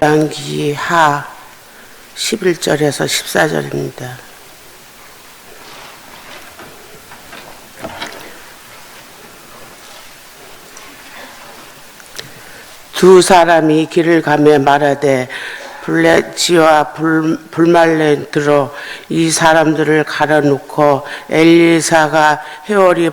열왕기 하 11절에서 14절입니다. 두 사람이 길을 가며 말하되 블레지와 불말레 들어 이 사람들을 갈아놓고 엘리사가 해오리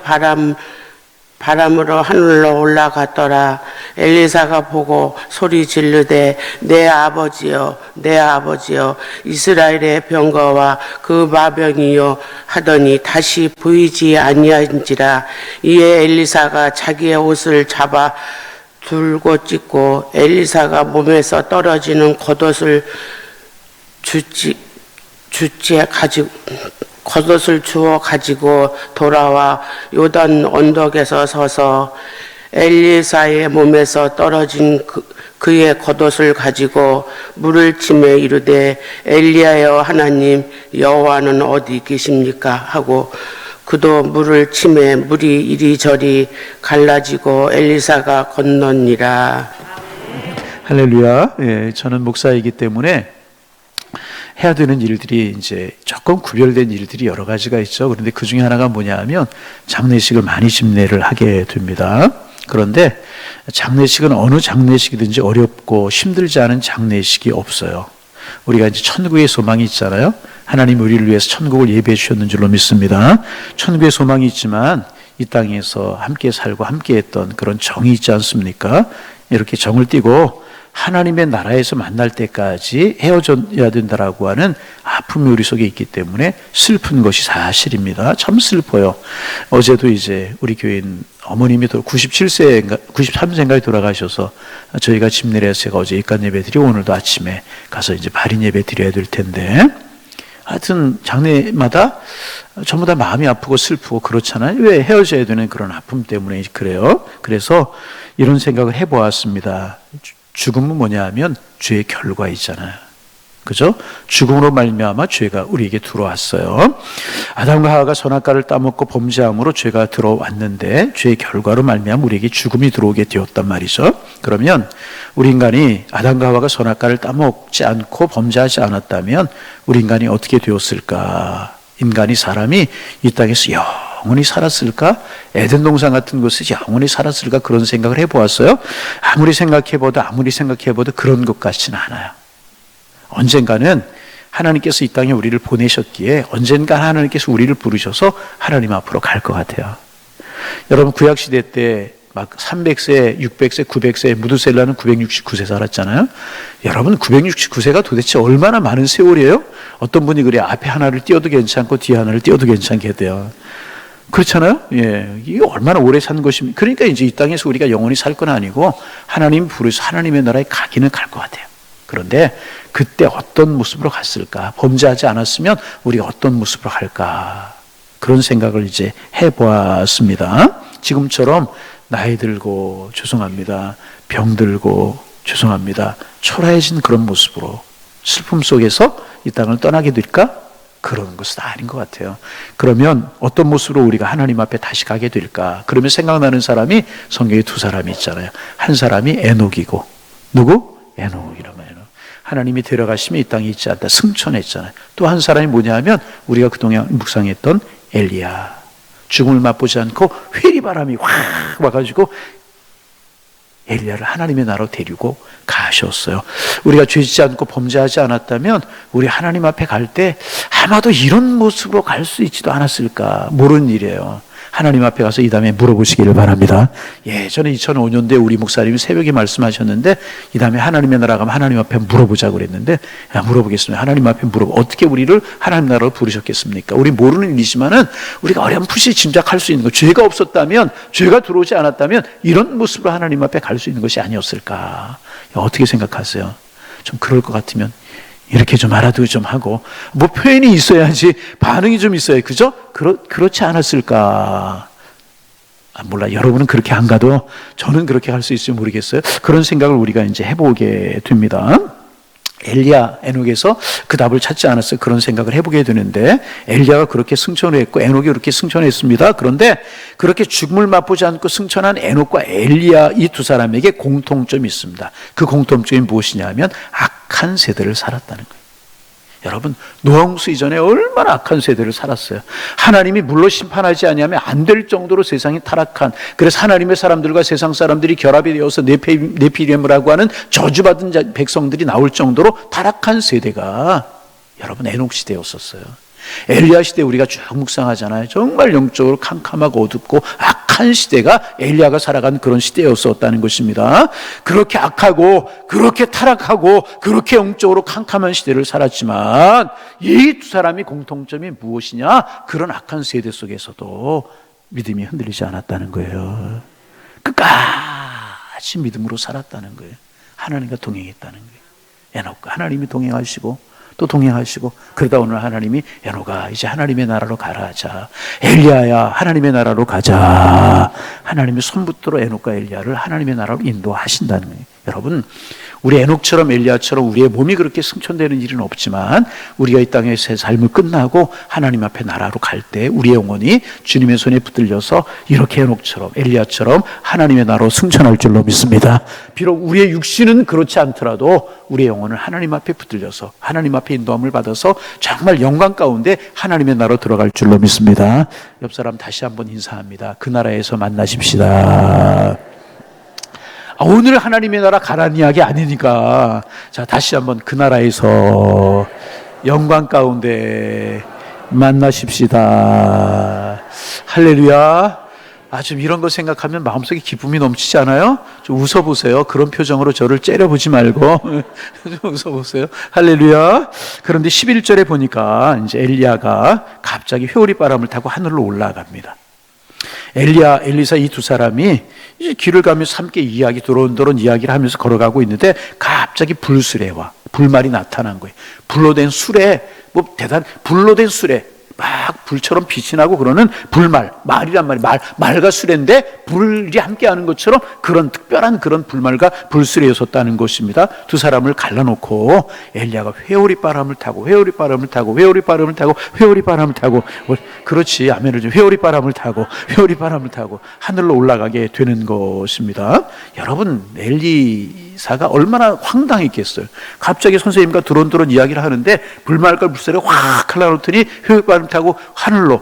바람으로 하늘로 올라갔더라. 엘리사가 보고 소리 지르되 내 아버지여 내 아버지여 이스라엘의 병거와 그 마병이요 하더니 다시 보이지 아니한지라. 이에 엘리사가 자기의 옷을 잡아 들고 찢고 엘리사가 몸에서 떨어지는 겉옷을 겉옷을 주워 가지고 돌아와 요단 언덕에서 서서 엘리사의 몸에서 떨어진 그의 겉옷을 가지고 물을 치매 이르되 엘리야여 하나님 여호와는 어디 계십니까 하고 그도 물을 치매 물이 이리저리 갈라지고 엘리사가 건너니라. 할렐루야. 예, 저는 목사이기 때문에 해야 되는 일들이 이제 조금 구별된 일들이 여러 가지가 있죠. 그런데 그 중에 하나가 뭐냐 하면 장례식을 많이 집례를 하게 됩니다. 그런데 장례식은 어느 장례식이든지 어렵고 힘들지 않은 장례식이 없어요. 우리가 이제 천국의 소망이 있잖아요. 하나님 우리를 위해서 천국을 예배해 주셨는 줄로 믿습니다. 천국의 소망이 있지만 이 땅에서 함께 살고 함께 했던 그런 정이 있지 않습니까? 이렇게 정을 띠고 하나님의 나라에서 만날 때까지 헤어져야 된다라고 하는 아픔이 우리 속에 있기 때문에 슬픈 것이 사실입니다. 참 슬퍼요. 어제도 이제 우리 교인 어머님이 97세인가 93세인가에 돌아가셔서 저희가 집례를 해서 제가 어제 입간 예배 드리고 오늘도 아침에 가서 이제 발인 예배 드려야 될 텐데 하여튼 장례마다 전부 다 마음이 아프고 슬프고 그렇잖아요. 왜 헤어져야 되는 그런 아픔 때문에 그래요. 그래서 이런 생각을 해보았습니다. 죽음은 뭐냐 하면 죄의 결과이잖아요. 그죠? 죽음으로 말미암아 죄가 우리에게 들어왔어요. 아담과 하와가 선악과를 따먹고 범죄함으로 죄가 들어왔는데 죄의 결과로 말미암아 우리에게 죽음이 들어오게 되었단 말이죠. 그러면 우리 인간이 아담과 하와가 선악과를 따먹지 않고 범죄하지 않았다면 우리 인간이 어떻게 되었을까? 인간이 사람이 이 땅에서 영원히 살았을까? 에덴 동산 같은 곳에서 영원히 살았을까? 그런 생각을 해보았어요. 아무리 생각해봐도 그런 것 같지는 않아요. 언젠가는 하나님께서 이 땅에 우리를 보내셨기에 언젠가 하나님께서 우리를 부르셔서 하나님 앞으로 갈 것 같아요. 여러분 구약시대 때 막 300세, 600세, 900세, 무드셀라는 969세 살았잖아요. 여러분 969세가 도대체 얼마나 많은 세월이에요? 어떤 분이 그래요. 앞에 하나를 띄워도 괜찮고 뒤에 하나를 띄워도 괜찮게 돼요. 그렇잖아요? 예. 이게 얼마나 오래 산 것입니까? 그러니까 이제 이 땅에서 우리가 영원히 살 건 아니고 하나님 부르셔서 하나님의 나라에 가기는 갈 것 같아요. 그런데 그때 어떤 모습으로 갔을까? 범죄하지 않았으면 우리가 어떤 모습으로 갈까? 그런 생각을 이제 해보았습니다. 지금처럼 나이 들고 죄송합니다. 병 들고 죄송합니다. 초라해진 그런 모습으로 슬픔 속에서 이 땅을 떠나게 될까? 그런 것은 아닌 것 같아요. 그러면 어떤 모습으로 우리가 하나님 앞에 다시 가게 될까? 그러면 생각나는 사람이 성경에 두 사람이 있잖아요. 한 사람이 에녹이고 누구? 에녹이라면 하나님이 데려가시면 이 땅에 있지 않다. 승천했잖아요. 또 한 사람이 뭐냐 하면 우리가 그동안 묵상했던 엘리야. 죽음을 맛보지 않고 회리바람이 확 와가지고 엘리야를 하나님의 나라로 데리고 가셨어요. 우리가 죄짓지 않고 범죄하지 않았다면 우리 하나님 앞에 갈 때 아마도 이런 모습으로 갈 수 있지도 않았을까 모르는 일이에요. 하나님 앞에 가서 이 다음에 물어보시기를 바랍니다. 예전에 2005년도에 우리 목사님이 새벽에 말씀하셨는데 이 다음에 하나님의 나라 가면 하나님 앞에 물어보자고 그랬는데 물어보겠습니다. 하나님 앞에 어떻게 우리를 하나님 나라로 부르셨겠습니까? 우리 모르는 일이지만은 우리가 어렴풋이 짐작할 수 있는 거, 죄가 없었다면, 죄가 들어오지 않았다면 이런 모습으로 하나님 앞에 갈 수 있는 것이 아니었을까? 어떻게 생각하세요? 좀 그럴 것 같으면 이렇게 좀 알아두고 좀 하고 뭐 표현이 있어야지 반응이 좀 있어야 그죠? 그렇지 않았을까? 몰라. 여러분은 그렇게 안 가도 저는 그렇게 할 수 있을지 모르겠어요. 그런 생각을 우리가 이제 해보게 됩니다. 엘리야, 에녹에서 그 답을 찾지 않았어요. 그런 생각을 해보게 되는데 엘리야가 그렇게 승천을 했고 에녹이 그렇게 승천했습니다. 그런데 그렇게 죽음을 맛보지 않고 승천한 에녹과 엘리야 이 두 사람에게 공통점이 있습니다. 그 공통점이 무엇이냐면 악한 세대를 살았다는 거예요. 여러분, 노아홍수 이전에 얼마나 악한 세대를 살았어요. 하나님이 물로 심판하지 아니하면 안 될 정도로 세상이 타락한, 그래서 하나님의 사람들과 세상 사람들이 결합이 되어서 네피림이라고 하는 저주받은 백성들이 나올 정도로 타락한 세대가 여러분 에녹 시대였었어요. 엘리야 시대 우리가 쭉 묵상하잖아요. 정말 영적으로 캄캄하고 어둡고 악한 시대가 엘리야가 살아간 그런 시대였었다는 것입니다. 그렇게 악하고 그렇게 타락하고 그렇게 영적으로 캄캄한 시대를 살았지만 이 두 사람이 공통점이 무엇이냐? 그런 악한 세대 속에서도 믿음이 흔들리지 않았다는 거예요. 끝까지 믿음으로 살았다는 거예요. 하나님과 동행했다는 거예요. 에녹과 하나님이 동행하시고 또 동행하시고, 그러다 오늘 하나님이 에녹아 이제 하나님의 나라로 가라 하자, 엘리야야 하나님의 나라로 가자, 하나님의 손붙들어 에녹과 엘리야를 하나님의 나라로 인도하신다는 거예요. 여러분, 우리 에녹처럼 엘리야처럼 우리의 몸이 그렇게 승천되는 일은 없지만 우리가 이 땅에서의 삶을 끝나고 하나님 앞에 나라로 갈 때 우리의 영혼이 주님의 손에 붙들려서 이렇게 에녹처럼 엘리야처럼 하나님의 나라로 승천할 줄로 믿습니다. 비록 우리의 육신은 그렇지 않더라도 우리의 영혼을 하나님 앞에 붙들려서 하나님 앞에 인도함을 받아서 정말 영광 가운데 하나님의 나라로 들어갈 줄로 믿습니다. 옆 사람 다시 한번 인사합니다. 그 나라에서 만나십시다. 오늘 하나님의 나라 가라는 이야기 아니니까, 자 다시 한번 그 나라에서 영광 가운데 만나십시다. 할렐루야. 좀 이런 거 생각하면 마음속에 기쁨이 넘치지 않아요? 좀 웃어보세요. 그런 표정으로 저를 째려보지 말고 좀 웃어보세요. 할렐루야. 그런데 11절에 보니까 이제 엘리야가 갑자기 회오리 바람을 타고 하늘로 올라갑니다. 엘리야, 엘리사 이 두 사람이 이제 길을 가면서 함께 도론도론 이야기를 하면서 걸어가고 있는데 갑자기 불수레와 불말이 나타난 거예요. 불로 된 수레, 불로 된 수레, 막 불처럼 빛이 나고 그러는 불말, 말이란 말이 말과 수레인데 불이 함께하는 것처럼 그런 특별한 그런 불말과 불수레였었다는 것입니다. 두 사람을 갈라놓고 엘리야가 회오리 바람을 타고 그렇지, 아멘을 좀, 회오리 바람을 타고 하늘로 올라가게 되는 것입니다. 여러분, 엘리사가 얼마나 황당했겠어요. 갑자기 선생님과 드론드론 이야기를 하는데 불말과 불수레를 확 갈라놓더니 회오리 바람 타고 하늘로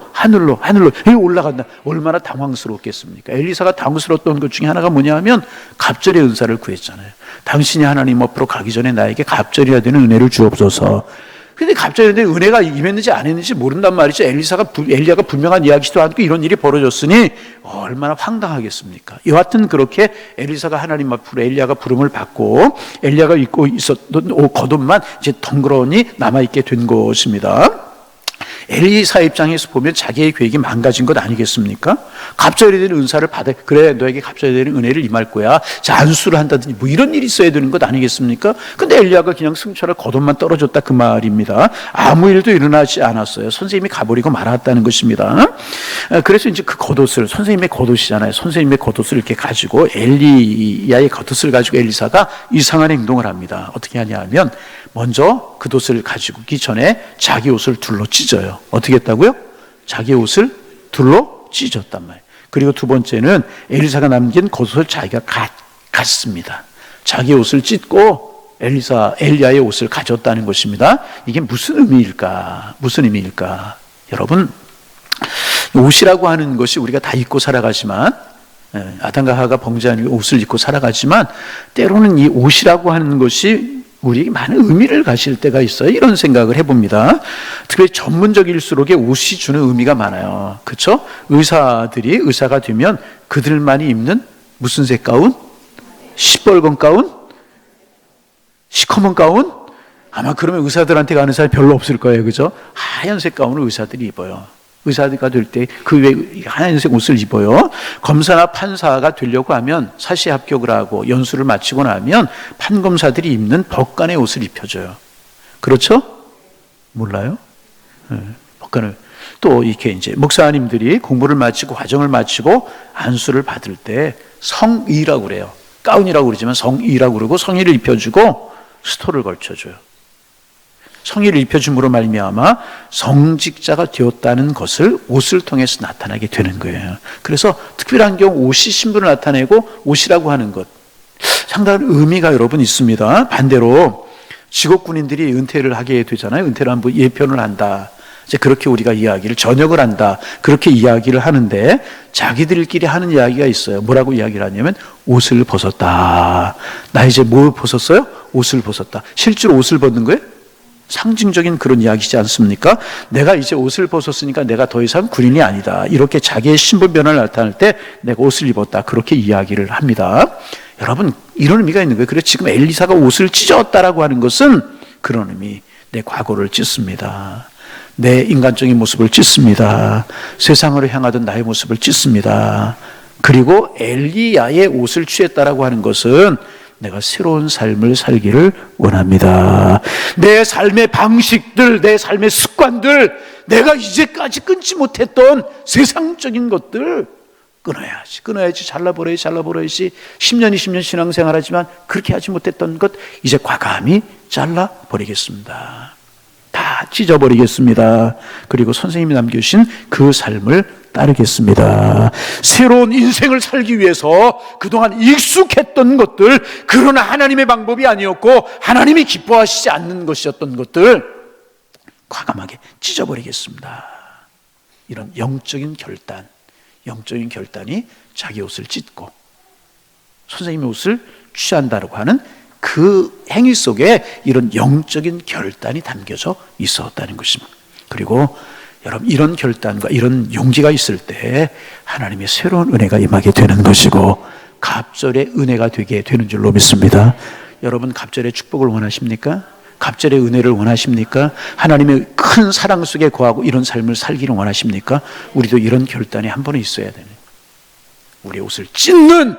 올라간다. 얼마나 당황스럽겠습니까? 엘리사가 당황스러웠던 것 중에 하나가 뭐냐면 갑절의 은사를 구했잖아요. 당신이 하나님 앞으로 가기 전에 나에게 갑절이어야 되는 은혜를 주옵소서. 근데 갑자기 은혜가 임했는지 안 했는지 모른단 말이죠. 엘리야가 분명한 이야기도 않고 이런 일이 벌어졌으니 얼마나 황당하겠습니까? 여하튼 그렇게 엘리사가 하나님 앞으로 엘리야가 부름을 받고 엘리야가 입고 있었던 겉옷만 이제 덩그러니 남아있게 된 것입니다. 엘리사 입장에서 보면 자기의 계획이 망가진 것 아니겠습니까? 갑절이 되는 은사를 받아, 그래 너에게 갑절이 되는 은혜를 임할 거야, 자 안수를 한다든지 뭐 이런 일이 있어야 되는 것 아니겠습니까? 근데 엘리야가 그냥 승천할 겉옷만 떨어졌다 그 말입니다. 아무 일도 일어나지 않았어요. 선생님이 가버리고 말았다는 것입니다. 그래서 이제 그 겉옷을, 선생님의 겉옷이잖아요. 선생님의 겉옷을 이렇게 가지고 엘리야의 겉옷을 가지고 엘리사가 이상한 행동을 합니다. 어떻게 하냐면 먼저 그 옷을 가지고 오기 전에 자기 옷을 둘러 찢어요. 어떻게 했다고요? 자기 옷을 둘러 찢었단 말이에요. 그리고 두 번째는 엘리사가 남긴 겉옷을 자기가 갔습니다. 자기 옷을 찢고 엘리야의 옷을 가졌다는 것입니다. 이게 무슨 의미일까? 여러분, 옷이라고 하는 것이 우리가 다 입고 살아가지만, 아담과 하와가 범죄한 옷을 입고 살아가지만 때로는 이 옷이라고 하는 것이 우리에게 많은 의미를 가질 때가 있어요. 이런 생각을 해봅니다. 특히 전문적일수록 옷이 주는 의미가 많아요. 그렇죠? 의사가 되면 그들만이 입는 무슨 색 가운? 시뻘건 가운? 시커먼 가운? 아마 그러면 의사들한테 가는 사람이 별로 없을 거예요. 그죠? 하얀색 가운을 의사들이 입어요. 의사가 될 때 그 외 하얀색 옷을 입어요. 검사나 판사가 되려고 하면 사시 합격을 하고 연수를 마치고 나면 판검사들이 입는 법관의 옷을 입혀줘요. 그렇죠? 몰라요? 법관을. 또 이렇게 이제 목사님들이 공부를 마치고 과정을 마치고 안수를 받을 때 성의라고 그래요. 가운이라고 그러지만 성의라고 그러고 성의를 입혀주고 스토를 걸쳐줘요. 성의를 입혀줌으로 말미암아 성직자가 되었다는 것을 옷을 통해서 나타나게 되는 거예요. 그래서 특별한 경우 옷이 신분을 나타내고 옷이라고 하는 것, 상당한 의미가 여러분 있습니다. 반대로 직업군인들이 은퇴를 하게 되잖아요. 은퇴를 한번 예편을 한다. 이제 그렇게 우리가 이야기를, 전역을 한다. 그렇게 이야기를 하는데 자기들끼리 하는 이야기가 있어요. 뭐라고 이야기를 하냐면 옷을 벗었다. 나 이제 뭘 벗었어요? 옷을 벗었다. 실제로 옷을 벗는 거예요? 상징적인 그런 이야기지 않습니까? 내가 이제 옷을 벗었으니까 내가 더 이상 군인이 아니다. 이렇게 자기의 신분 변화를 나타낼 때 내가 옷을 입었다. 그렇게 이야기를 합니다. 여러분, 이런 의미가 있는 거예요. 그래서 지금 엘리사가 옷을 찢었다라고 하는 것은 그런 의미, 내 과거를 찢습니다. 내 인간적인 모습을 찢습니다. 세상으로 향하던 나의 모습을 찢습니다. 그리고 엘리야의 옷을 취했다라고 하는 것은 내가 새로운 삶을 살기를 원합니다. 내 삶의 방식들, 내 삶의 습관들, 내가 이제까지 끊지 못했던 세상적인 것들 끊어야지. 잘라버려야지. 10년, 20년 신앙생활하지만 그렇게 하지 못했던 것 이제 과감히 잘라버리겠습니다. 다 찢어버리겠습니다. 그리고 선생님이 남겨주신 그 삶을 따르겠습니다. 새로운 인생을 살기 위해서 그동안 익숙했던 것들, 그러나 하나님의 방법이 아니었고 하나님이 기뻐하시지 않는 것이었던 것들 과감하게 찢어버리겠습니다. 이런 영적인 결단이 자기 옷을 찢고 선생님의 옷을 취한다고 하는 그 행위 속에 이런 영적인 결단이 담겨져 있었다는 것입니다. 그리고 여러분, 이런 결단과 이런 용기가 있을 때 하나님의 새로운 은혜가 임하게 되는 것이고 갑절의 은혜가 되게 되는 줄로 믿습니다. 여러분, 갑절의 축복을 원하십니까? 갑절의 은혜를 원하십니까? 하나님의 큰 사랑 속에 거하고 이런 삶을 살기를 원하십니까? 우리도 이런 결단이 한 번은 있어야 되는, 우리의 옷을 찢는,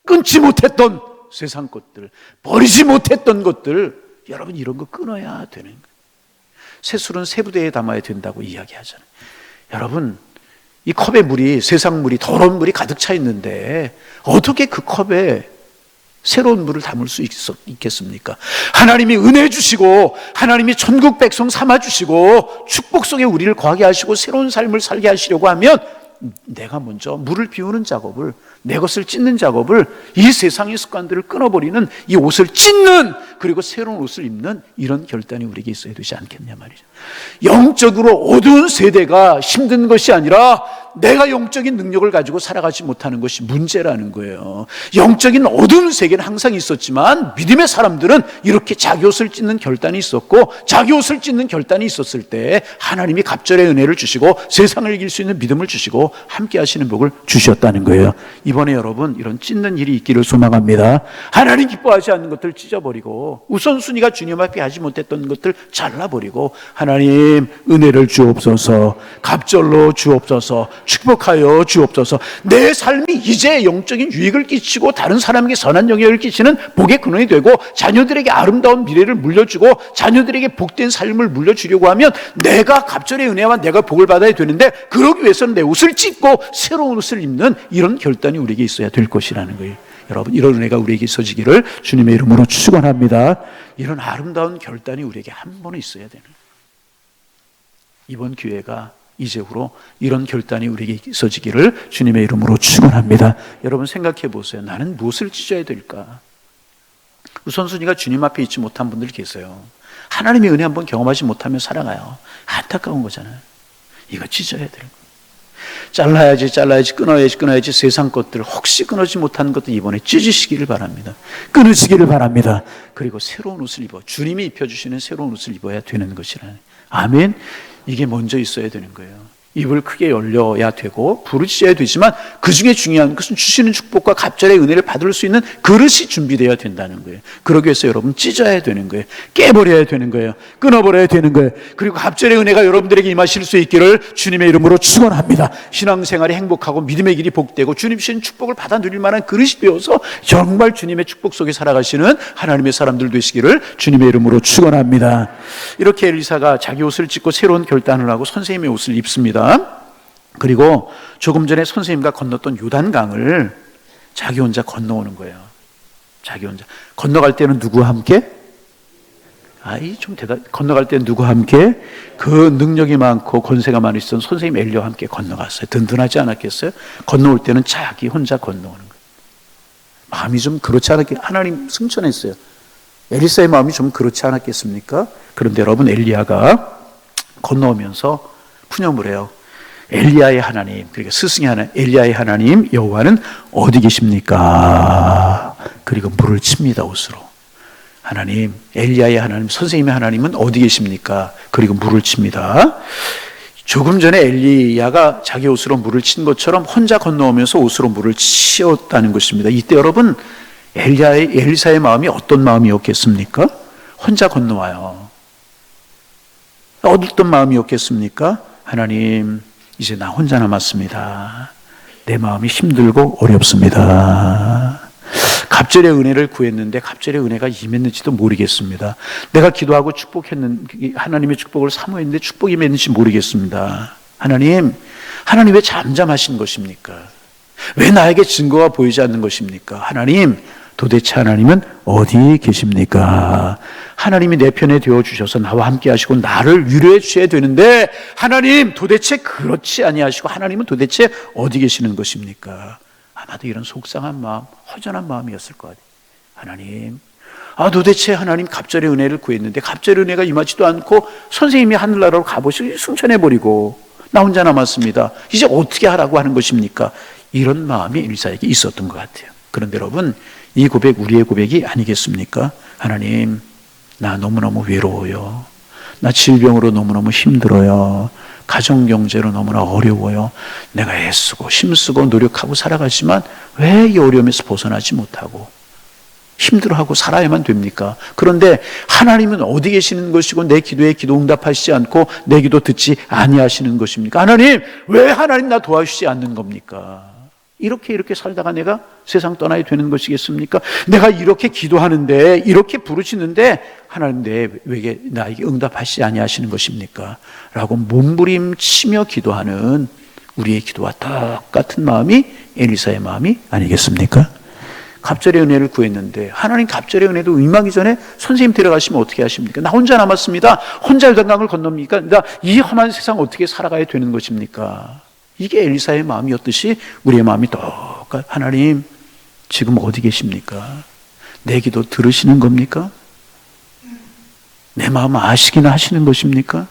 끊지 못했던 세상 것들, 버리지 못했던 것들, 여러분 이런 거 끊어야 되는 거예요. 새술은 새 부대에 담아야 된다고 이야기하잖아요. 여러분, 이 컵에 물이, 세상 물이, 더러운 물이 가득 차 있는데 어떻게 그 컵에 새로운 물을 담을 수 있겠습니까? 하나님이 은혜 주시고 하나님이 천국 백성 삼아 주시고 축복 속에 우리를 거하게 하시고 새로운 삶을 살게 하시려고 하면 내가 먼저 물을 비우는 작업을, 내 것을 찢는 작업을, 이 세상의 습관들을 끊어버리는, 이 옷을 찢는, 그리고 새로운 옷을 입는 이런 결단이 우리에게 있어야 되지 않겠냐 말이죠. 영적으로 어두운 세대가 힘든 것이 아니라 내가 영적인 능력을 가지고 살아가지 못하는 것이 문제라는 거예요. 영적인 어두운 세계는 항상 있었지만 믿음의 사람들은 이렇게 자기 옷을 찢는 결단이 있었고, 자기 옷을 찢는 결단이 있었을 때 하나님이 갑절의 은혜를 주시고 세상을 이길 수 있는 믿음을 주시고 함께 하시는 복을 주셨다는 거예요. 이번에 여러분, 이런 찢는 일이 있기를 소망합니다. 하나님 기뻐하지 않는 것들 찢어버리고 우선순위가 주님 앞에 하지 못했던 것들 잘라버리고 하나님 은혜를 주옵소서, 갑절로 주옵소서, 축복하여 주옵소서. 내 삶이 이제 영적인 유익을 끼치고 다른 사람에게 선한 영향을 끼치는 복의 근원이 되고 자녀들에게 아름다운 미래를 물려주고 자녀들에게 복된 삶을 물려주려고 하면 내가 갑절의 은혜와 내가 복을 받아야 되는데, 그러기 위해서는 내 옷을 찢고 새로운 옷을 입는 이런 결단이 우리에게 있어야 될 것이라는 거예요. 여러분, 이런 은혜가 우리에게 있어지기를 주님의 이름으로 축원합니다. 이런 아름다운 결단이 우리에게 한 번은 있어야 되는, 이번 기회가 이제후로 이런 결단이 우리에게 있어지기를 주님의 이름으로 축원합니다. 여러분 생각해 보세요. 나는 무엇을 찢어야 될까? 우선순위가 주님 앞에 있지 못한 분들 계세요. 하나님의 은혜 한번 경험하지 못하면 살아가요. 안타까운 거잖아요. 이거 찢어야 되는 거예요. 잘라야지, 끊어야지 세상 것들, 혹시 끊어지 못한 것들 이번에 찢으시기를 바랍니다. 끊으시기를 바랍니다. 그리고 새로운 옷을 입어, 주님이 입혀주시는 새로운 옷을 입어야 되는 것이라는, 아멘. 이게 먼저 있어야 되는 거예요. 입을 크게 열려야 되고 부르짖어야 되지만 그 중에 중요한 것은 주시는 축복과 갑절의 은혜를 받을 수 있는 그릇이 준비되어야 된다는 거예요. 그러기 위해서 여러분 찢어야 되는 거예요. 깨버려야 되는 거예요. 끊어버려야 되는 거예요. 그리고 갑절의 은혜가 여러분들에게 임하실 수 있기를 주님의 이름으로 축원합니다. 신앙생활이 행복하고 믿음의 길이 복되고 주님 주신 축복을 받아 누릴 만한 그릇이 되어서 정말 주님의 축복 속에 살아가시는 하나님의 사람들 되시기를 주님의 이름으로 축원합니다. 이렇게 엘리사가 자기 옷을 찢고 새로운 결단을 하고 선생님의 옷을 입습니다. 그리고 조금 전에 선생님과 건넜던 요단강을 자기 혼자 건너오는 거예요. 자기 혼자 건너갈 때는 누구와 함께? 아이 좀 건너갈 때 누구와 함께? 그 능력이 많고 권세가 많이 있던 선생님 엘리야와 함께 건너갔어요. 든든하지 않았겠어요? 건너올 때는 자기 혼자 건너오는 거예요. 마음이 좀 그렇지 않았겠? 하나님 승천했어요. 엘리사의 마음이 좀 그렇지 않았겠습니까? 그런데 여러분, 엘리야가 건너오면서 푸념을 해요. 엘리야의 하나님, 그러니까 스승의 하나님, 엘리야의 하나님 여호와는 어디 계십니까? 그리고 물을 칩니다, 옷으로. 하나님, 엘리야의 하나님, 선생님의 하나님은 어디 계십니까? 그리고 물을 칩니다. 조금 전에 엘리야가 자기 옷으로 물을 친 것처럼 혼자 건너오면서 옷으로 물을 치었다는 것입니다. 이때 여러분, 엘리사의 마음이 어떤 마음이었겠습니까? 혼자 건너와요. 어떤 마음이었겠습니까? 하나님, 이제 나 혼자 남았습니다. 내 마음이 힘들고 어렵습니다. 갑절의 은혜를 구했는데 갑절의 은혜가 임했는지도 모르겠습니다. 내가 기도하고 하나님의 축복을 사모했는데 축복이 임했는지 모르겠습니다. 하나님 왜 잠잠하신 것입니까? 왜 나에게 증거가 보이지 않는 것입니까? 하나님, 도대체 하나님은 어디 계십니까? 하나님이 내 편에 되어주셔서 나와 함께 하시고 나를 위로해 주셔야 되는데 하나님 도대체 그렇지 아니하시고 하나님은 도대체 어디 계시는 것입니까? 아마도 이런 속상한 마음, 허전한 마음이었을 것 같아요. 하나님, 도대체 하나님 갑절의 은혜를 구했는데 갑절의 은혜가 임하지도 않고 선생님이 하늘나라로 가보시고 승천해버리고 나 혼자 남았습니다. 이제 어떻게 하라고 하는 것입니까? 이런 마음이 엘리사에게 있었던 것 같아요. 그런데 여러분, 이 고백 우리의 고백이 아니겠습니까? 하나님, 나 너무너무 외로워요. 나 질병으로 너무너무 힘들어요. 가정경제로 너무나 어려워요. 내가 애쓰고 힘쓰고 노력하고 살아가지만 왜 이 어려움에서 벗어나지 못하고 힘들어하고 살아야만 됩니까? 그런데 하나님은 어디 계시는 것이고 내 기도에 기도 응답하시지 않고 내 기도 듣지 아니하시는 것입니까? 하나님, 왜 하나님 나 도와주시지 않는 겁니까? 이렇게 살다가 내가 세상 떠나야 되는 것이겠습니까? 내가 이렇게 기도하는데 이렇게 부르시는데 하나님 왜 나에게 응답하시지 아니하시는 것입니까? 라고 몸부림치며 기도하는 우리의 기도와 똑같은 마음이 엘리사의 마음이 아니겠습니까? 갑절의 은혜를 구했는데 하나님 갑절의 은혜도 임하기 전에 선생님 데려가시면 어떻게 하십니까? 나 혼자 남았습니다. 혼자 요단강을 건넙니까? 나 이 험한 세상 어떻게 살아가야 되는 것입니까? 이게 엘리사의 마음이었듯이 우리의 마음이 똑같. 하나님, 지금 어디 계십니까? 내 기도 들으시는 겁니까? 내 마음 아시기나 하시는 것입니까?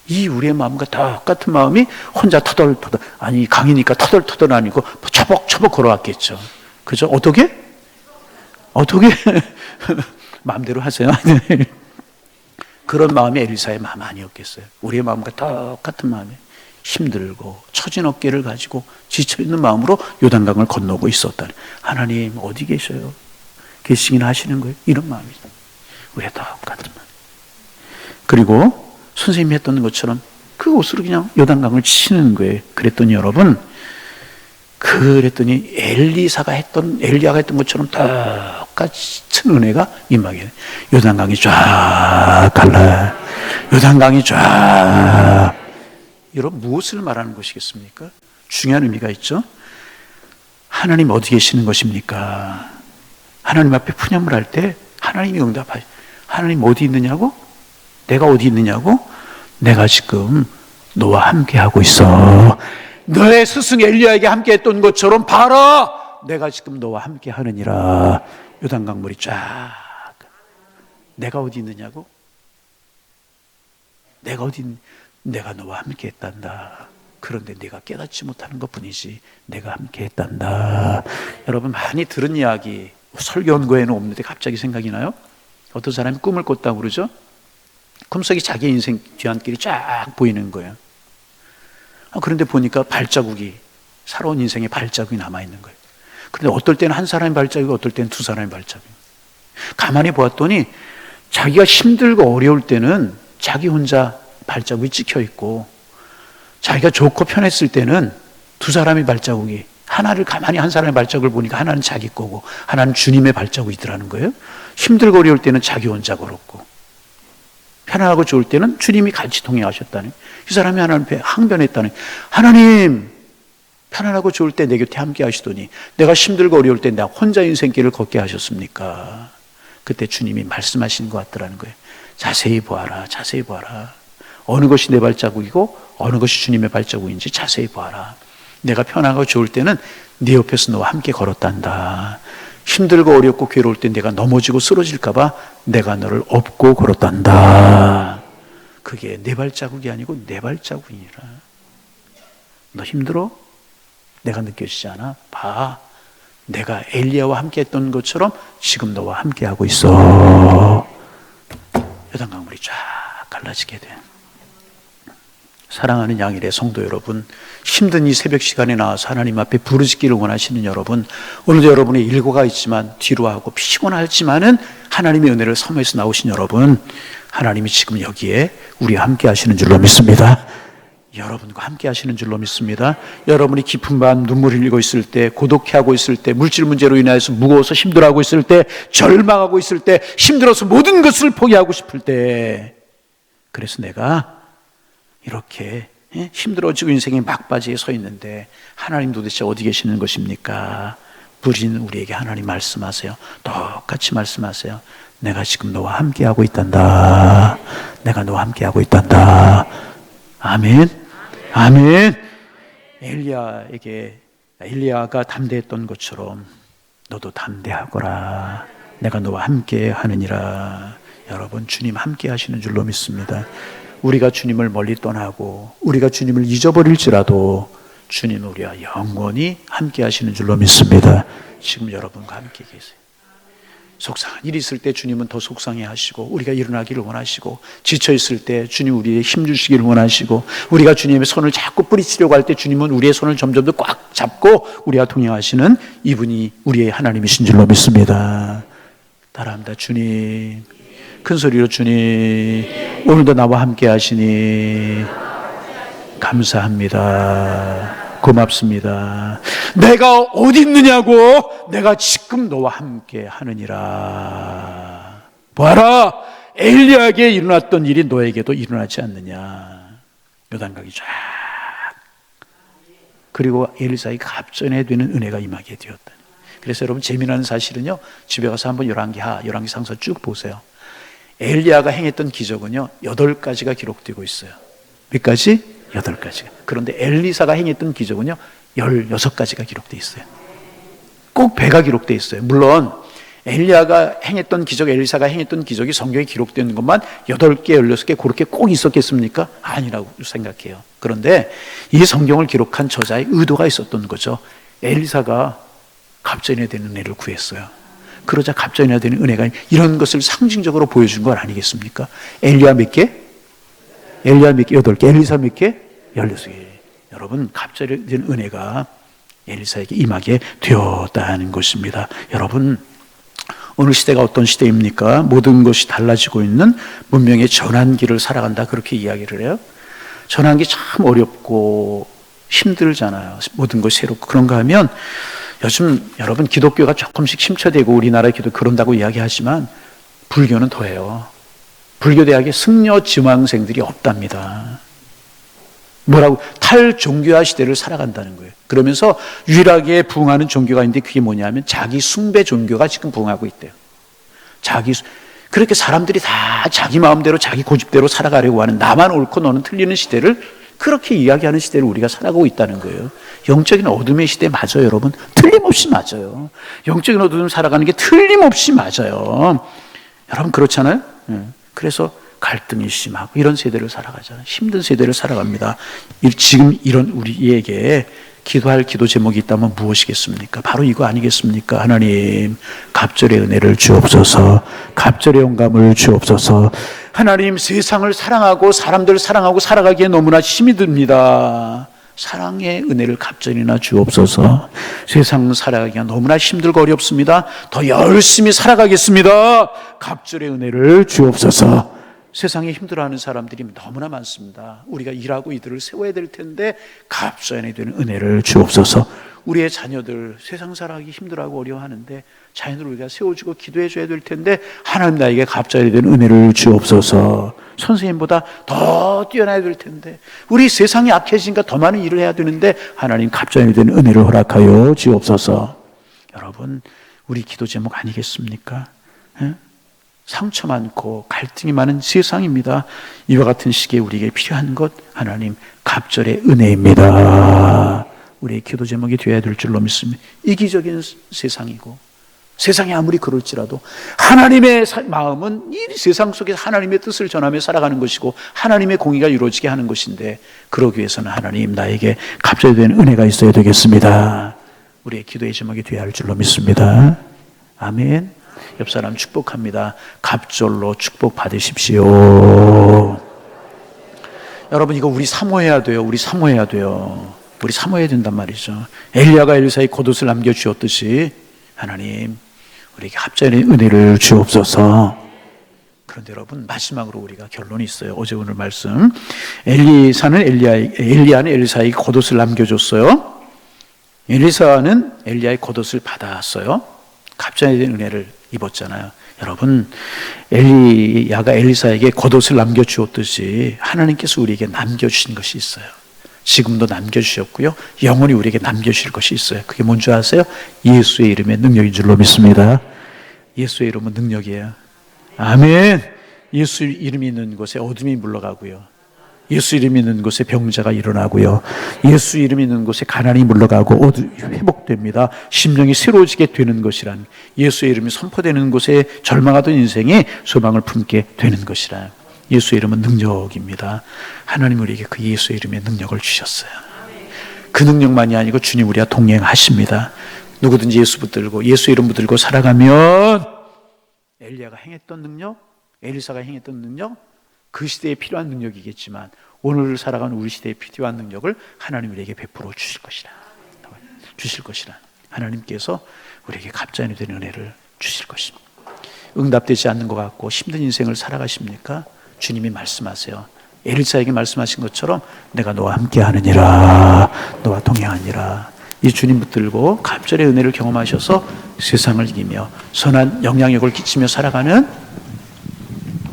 이 우리의 마음과 똑같은 마음이 혼자 터덜터덜, 아니 강이니까 터덜터덜 아니고 처벅처벅 걸어왔겠죠. 그죠? 어떻게? 마음대로 하세요. 그런 마음이 엘리사의 마음 아니었겠어요? 우리의 마음과 똑같은 마음이 힘들고 처진 어깨를 가지고 지쳐있는 마음으로 요단강을 건너고 있었다니. 하나님 어디 계셔요? 계시긴 하시는 거예요? 이런 마음이죠. 왜 똑같은 마음. 그리고 선생님이 했던 것처럼 그 옷으로 그냥 요단강을 치는 거예요. 그랬더니 여러분, 엘리야가 했던 것처럼 똑같은 은혜가 임하게 돼요. 요단강이 쫙 갈라요. 요단강이 쫙. 여러분, 무엇을 말하는 것이겠습니까? 중요한 의미가 있죠. 하나님 어디 계시는 것입니까? 하나님 앞에 푸념을 할 때 하나님이 응답하시. 하나님 어디 있느냐고? 내가 어디 있느냐고? 내가 지금 너와 함께 하고 있어. 너의 스승 엘리야에게 함께 했던 것처럼 봐라, 내가 지금 너와 함께 하느니라. 요단강 물이 쫙. 내가 어디 있느냐고? 내가 너와 함께 했단다. 그런데 네가 깨닫지 못하는 것뿐이지 내가 함께 했단다. 여러분, 많이 들은 이야기, 설교원고에는 없는데 갑자기 생각이 나요. 어떤 사람이 꿈을 꿨다고 그러죠. 꿈속에 자기 인생 뒤안길이 쫙 보이는 거예요. 그런데 보니까 살아온 인생의 발자국이 남아있는 거예요. 그런데 어떨 때는 한 사람의 발자국이고 어떨 때는 두 사람의 발자국이에요. 가만히 보았더니 자기가 힘들고 어려울 때는 자기 혼자 발자국이 찍혀 있고, 자기가 좋고 편했을 때는 두 사람의 발자국이, 하나를 가만히 한 사람의 발자국을 보니까 하나는 자기 거고 하나는 주님의 발자국이더라는 거예요. 힘들고 어려울 때는 자기 혼자 걸었고, 편안하고 좋을 때는 주님이 같이 동행하셨다는, 이 사람이 하나님 앞에 항변했다는. 하나님, 편안하고 좋을 때 내 곁에 함께 하시더니 내가 힘들고 어려울 때 나 혼자 인생길을 걷게 하셨습니까? 그때 주님이 말씀하신 것 같더라는 거예요. 자세히 보아라, 자세히 보아라. 어느 것이 내 발자국이고 어느 것이 주님의 발자국인지 자세히 보아라. 내가 편하고 좋을 때는 네 옆에서 너와 함께 걸었단다. 힘들고 어렵고 괴로울 때 내가 넘어지고 쓰러질까 봐 내가 너를 업고 걸었단다. 그게 내 발자국이 아니고 내 발자국이니라. 너 힘들어? 내가 느껴지지 않아? 봐. 내가 엘리야와 함께 했던 것처럼 지금 너와 함께 하고 있어. 요단강물이 쫙 갈라지게 돼. 사랑하는 양일의 성도 여러분, 힘든 이 새벽 시간에 나와서 하나님 앞에 부르짖기를 원하시는 여러분, 오늘도 여러분의 일과가 있지만 뒤로하고 피곤하지만은 하나님의 은혜를 사모해서 나오신 여러분, 하나님이 지금 여기에 우리와 함께 하시는 줄로 믿습니다. 여러분과 함께 하시는 줄로 믿습니다. 여러분이 깊은 밤 눈물 흘리고 있을 때, 고독해하고 있을 때, 물질 문제로 인하여서 무거워서 힘들어하고 있을 때, 절망하고 있을 때, 힘들어서 모든 것을 포기하고 싶을 때, 그래서 내가 이렇게 힘들어지고 인생의 막바지에 서 있는데 하나님 도대체 어디 계시는 것입니까? 부르짖는 우리에게 하나님 말씀하세요. 똑같이 말씀하세요. 내가 지금 너와 함께하고 있단다. 내가 너와 함께하고 있단다. 아멘. 아멘. 엘리야가 담대했던 것처럼 너도 담대하거라. 내가 너와 함께 하느니라. 여러분, 주님 함께 하시는 줄로 믿습니다. 우리가 주님을 멀리 떠나고 우리가 주님을 잊어버릴지라도 주님은 우리와 영원히 함께 하시는 줄로 믿습니다. 지금 여러분과 함께 계세요. 속상한 일이 있을 때 주님은 더 속상해 하시고, 우리가 일어나기를 원하시고, 지쳐 있을 때 주님 우리의 힘 주시기를 원하시고, 우리가 주님의 손을 자꾸 뿌리치려고 할 때 주님은 우리의 손을 점점 더 꽉 잡고 우리와 동행하시는 이분이 우리의 하나님이신 줄로 믿습니다. 따라합니다. 주님, 큰 소리로 주님, 오늘도 나와 함께 하시니 감사합니다. 고맙습니다. 내가 어디 있느냐고? 내가 지금 너와 함께 하느니라. 보아라, 엘리야에게 일어났던 일이 너에게도 일어나지 않느냐. 요단강이 쫙, 그리고 엘리사의 갑전에 되는 은혜가 임하게 되었다. 그래서 여러분, 재미난 사실은요, 집에 가서 한번 열왕기상서 쭉 보세요. 엘리야가 행했던 기적은요 8가지가 기록되고 있어요. 몇 가지? 8가지가. 그런데 엘리사가 행했던 기적은요 16가지가 기록되어 있어요. 꼭 배가 기록되어 있어요. 물론 엘리야가 행했던 기적, 엘리사가 행했던 기적이 성경에 기록되는 것만 8개, 16개 그렇게 꼭 있었겠습니까? 아니라고 생각해요. 그런데 이 성경을 기록한 저자의 의도가 있었던 거죠. 엘리사가 갑전에 되는 은혜를 구했어요. 그러자 갑전이나 되는 은혜가 이런 것을 상징적으로 보여준 건 아니겠습니까? 엘리야 몇 개? 엘리야 몇 개? 8개. 엘리사 몇 개? 16개. 여러분, 갑전이 되는 은혜가 엘리사에게 임하게 되었다는 것입니다. 여러분, 오늘 시대가 어떤 시대입니까? 모든 것이 달라지고 있는 문명의 전환기를 살아간다, 그렇게 이야기를 해요. 전환기 참 어렵고 힘들잖아요. 모든 것이 새롭고. 그런가 하면 요즘 여러분, 기독교가 조금씩 침체되고 우리나라의 기도 그런다고 이야기하지만 불교는 더해요. 불교 대학에 승려 지망생들이 없답니다. 뭐라고? 탈종교화 시대를 살아간다는 거예요. 그러면서 유일하게 부흥하는 종교가 있는데 그게 뭐냐면 자기 숭배 종교가 지금 부흥하고 있대요. 그렇게 사람들이 다 자기 마음대로 자기 고집대로 살아가려고 하는, 나만 옳고 너는 틀리는 시대를, 그렇게 이야기하는 시대를 우리가 살아가고 있다는 거예요. 영적인 어둠의 시대 맞아요, 여러분. 틀림없이 맞아요. 영적인 어둠을 살아가는 게 틀림없이 맞아요. 여러분, 그렇잖아요? 그래서 갈등이 심하고 이런 세대를 살아가잖아요. 힘든 세대를 살아갑니다. 지금 이런 우리에게 기도할 기도 제목이 있다면 무엇이겠습니까? 바로 이거 아니겠습니까? 하나님, 갑절의 은혜를 주옵소서. 갑절의 영감을 주옵소서. 하나님, 세상을 사랑하고 사람들을 사랑하고 살아가기에 너무나 힘이 듭니다. 사랑의 은혜를 갑절이나 주옵소서. 세상 살아가기가 너무나 힘들고 어렵습니다. 더 열심히 살아가겠습니다. 갑절의 은혜를 주옵소서. 세상에 힘들어하는 사람들이 너무나 많습니다. 우리가 일하고 이들을 세워야 될 텐데 갑절이 되는 은혜를 주옵소서. 우리의 자녀들 세상 살아가기 힘들어하고 어려워하는데 자녀들 우리가 세워주고 기도해 줘야 될 텐데 하나님, 나에게 갑절이 되는 은혜를 주옵소서. 선생님보다 더 뛰어나야 될 텐데, 우리 세상이 악해지니까 더 많은 일을 해야 되는데 하나님, 갑절이 되는 은혜를 허락하여 주옵소서. 여러분, 우리 기도 제목 아니겠습니까? 상처 많고 갈등이 많은 세상입니다. 이와 같은 시기에 우리에게 필요한 것 하나님 갑절의 은혜입니다. 우리의 기도 제목이 되어야 될 줄로 믿습니다. 이기적인 세상이고 세상이 아무리 그럴지라도 하나님의 마음은 이 세상 속에서 하나님의 뜻을 전하며 살아가는 것이고 하나님의 공의가 이루어지게 하는 것인데 그러기 위해서는 하나님 나에게 갑절이 되는 은혜가 있어야 되겠습니다. 우리의 기도의 제목이 되어야 할 줄로 믿습니다. 아멘. 옆 사람 축복합니다. 갑절로 축복 받으십시오. 여러분 이거 우리 사모해야 돼요. 우리 사모해야 돼요. 우리 사모해야 된단 말이죠. 엘리야가 엘리사의 겉옷을 남겨주었듯이 하나님 우리에게 갑절의 은혜를 주옵소서. 그런데 여러분 마지막으로 우리가 결론이 있어요. 어제 오늘 말씀 엘리야는 엘리사에게 겉옷을 남겨줬어요. 엘리사는 엘리야의 겉옷을 받았어요. 갑절의 은혜를 입었잖아요. 여러분 엘리야가 엘리사에게 겉옷을 남겨주었듯이 하나님께서 우리에게 남겨주신 것이 있어요. 지금도 남겨주셨고요. 영원히 우리에게 남겨주실 것이 있어요. 그게 뭔지 아세요? 예수의 이름의 능력인 줄로 믿습니다. 예수의 이름은 능력이에요. 아멘. 예수 이름이 있는 곳에 어둠이 물러가고요. 예수 이름이 있는 곳에 병자가 일어나고요. 예수 이름이 있는 곳에 가난이 물러가고 어둠이 회복됩니다. 심령이 새로워지게 되는 것이란 예수의 이름이 선포되는 곳에 절망하던 인생에 소망을 품게 되는 것이란 예수의 이름은 능력입니다. 하나님 우리에게 그 예수의 이름의 능력을 주셨어요. 그 능력만이 아니고 주님 우리와 동행하십니다. 누구든지 예수 붙들고 예수 이름 붙들고 살아가면 엘리야가 행했던 능력, 엘리사가 행했던 능력, 그 시대에 필요한 능력이겠지만 오늘 살아가는 우리 시대에 필요한 능력을 하나님 우리에게 베풀어 주실 것이라 하나님께서 우리에게 갑자기 되는 은혜를 주실 것입니다. 응답되지 않는 것 같고 힘든 인생을 살아가십니까? 주님이 말씀하세요. 엘리사에게 말씀하신 것처럼 내가 너와 함께 하느니라, 너와 동행하니라. 이 주님 붙들고 갑절의 은혜를 경험하셔서 세상을 이기며 선한 영향력을 끼치며 살아가는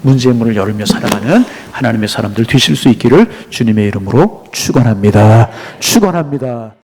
문제의 문을 열며 살아가는 하나님의 사람들 되실 수 있기를 주님의 이름으로 축원합니다. 축원합니다.